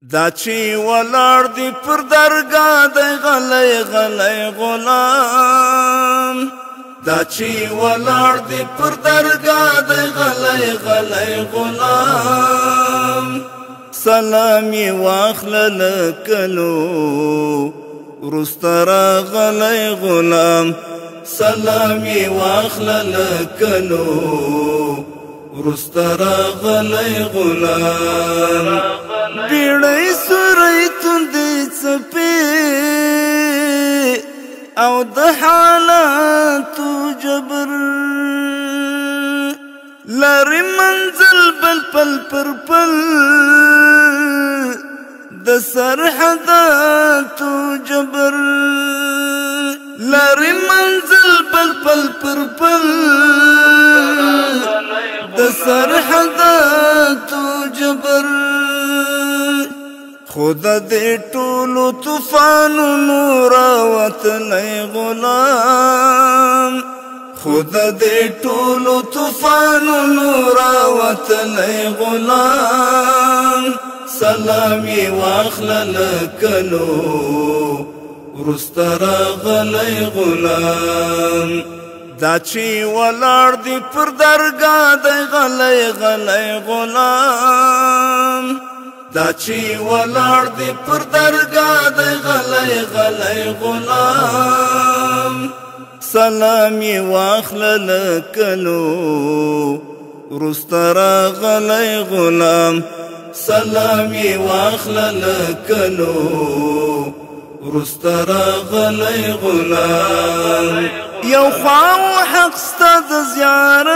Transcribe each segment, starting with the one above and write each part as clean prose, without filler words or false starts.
دا چې ولاړ دی پر درګاه دی غلی غلی غلام دا چې ولاړ دی پر درګاه دی غلی غلی غلام سلام یې واخلل کلو وروسته راغلی غلام سلام یې واخلل کلو وروسته راغلی غلام بیړۍ سوری تندې څپې او د حالاتو جبر لري منزل بل پل پر پل د سرحداتو جبر لري منزل بل پل پر پل د سرحداتو جبر خدا دې ټولو طوفانونو راوتلی غلام خدا دې ټولو طوفانونو راوتلی غلام سلام یې واخلل کلو وروسته راغلی غلام دا چې ولاړ دی پر درګاه دی غلی غلی غلام دا چې ولاړ دی پر درګاه دی غلی غلی غلام سلام یې واخلل کلو وروسته راغلی غلام سلام یې واخلل کلو وروسته راغلی غلام یو خوا حق ستا د زیارت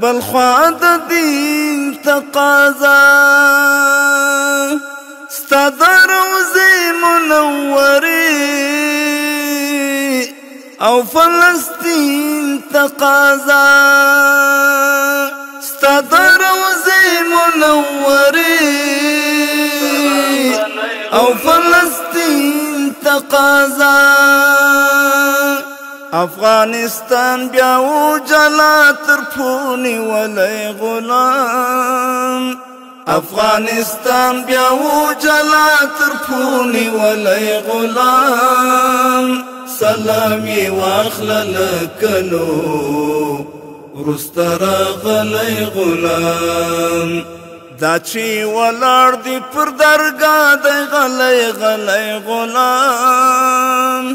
بل خوا د دین تقاضا ستا د روضې منورې او فلسطین تقاضا ستا د روضې منورې او فلسطین تقاضا افغانستان بیا و جلا تر پونی ولی غلام افغانستان بیا و جلا تر پونی ولی غلام سلام یې واخلل کلو وروسته راغلی غلام دا چې ولاړ دی پر درګاه دی غلی غلی غلام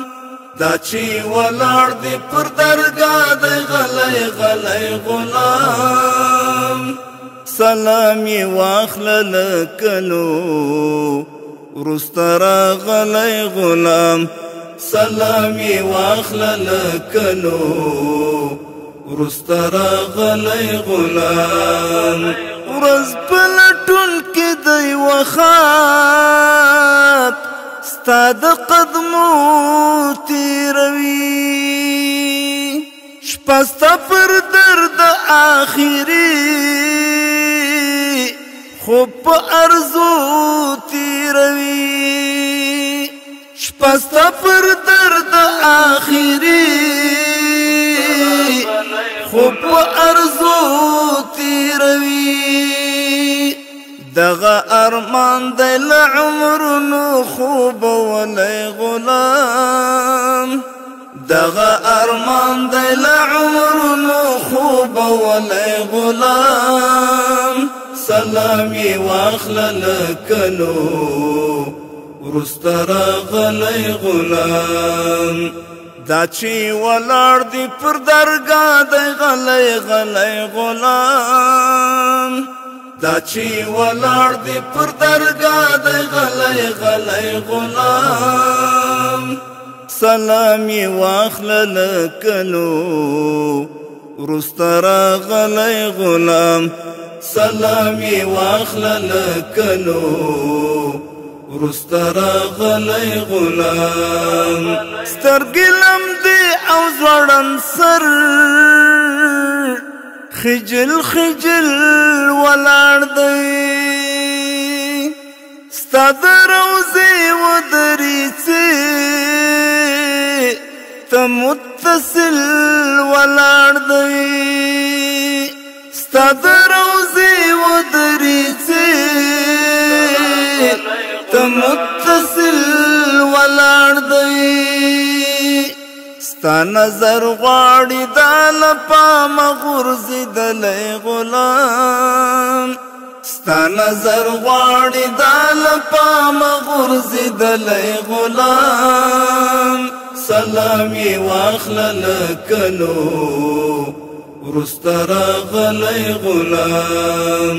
دا چې ولاړ دی پر درګاه دی غلی غلی غلام سلام یې واخلل کلو وروسته راغلی غلام سلام یې واخلل کلو وروسته راغلی غلام ورځ په لټون کې دی وخات ستا د قدمو تیروي شپه ستا پر درد آخري خوب په ارزو تیروي شپه ستا پر درد آخري خوب په ارزو تیروي دغه ارمان دی له عمرونو خوبولی غلام دغه ارمان دی له عمرونو خوبولی غلام سلام یې واخلل کلو وروسته راغلی غلام دا چې ولاړ دی پر درګاه دی غلی غلی غلام دا چې ولاړ دی پر درګاه دی غلی غلی غلام سلام یې واخلل کلو وروسته راغلی غلام سلام یې واخلل کلو وروسته راغلی غلام سترګې لمدې او ځوړند سر خجل خجل ولاړ دی ستا د روضې ودریڅې ته متصل ولاړ دی ستا د روضې ودریڅې متصل ولاړ دی ستا نظر غواړي دا له پامه غورځېدلی غلام ستا نظر غواړي دا له پامه غورځېدلی غلام سلام یې واخله لکه نو وروسته راغلی غلام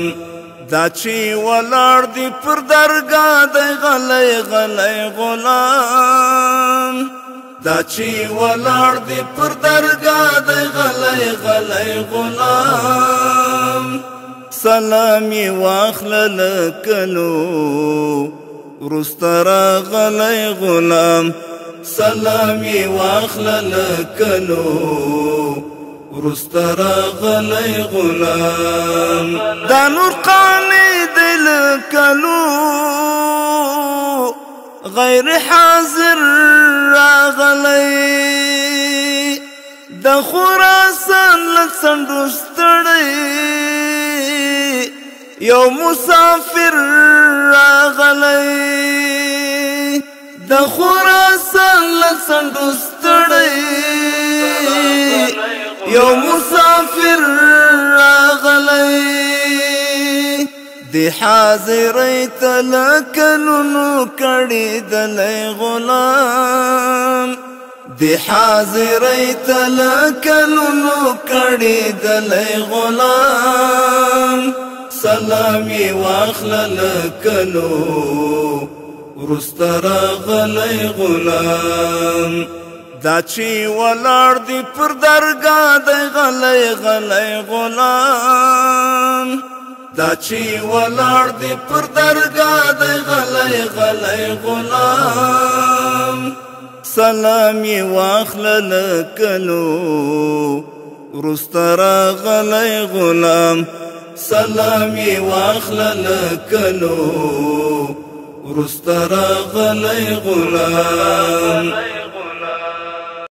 دا چې ولاړ دی پر درګاه دی غلی غلی غلام دا چې ولاړ دی پر درګاه دی غلی غلی غلام سلام یې واخله لکه نو وروسته راغلی غلام سلام یې واخله لکه نو وروسته راغلی غلام دا نور قانع دی لکه نو غیر حاضر راغلی د خراسان له څنډو ستړی یو مسافر راغلی د خراسان له څنډو ستړی یو مسافر راغلی دی حاضرۍ ته لکه نونو کړېدلی غلام دی حاضرۍ ته لکه نونو کړېدلی غلام سلام یې واخله لکه نو وروسته راغلی غلام دا چې ولاړ دی پر درګاه دی غلی غلی غلام دا چې ولاړ دی پر درګاه دی غلی غلی غلام سلام یې واخله لکه نو وروسته راغلی غلام سلام یې واخله لکه نو وروسته راغلی غلام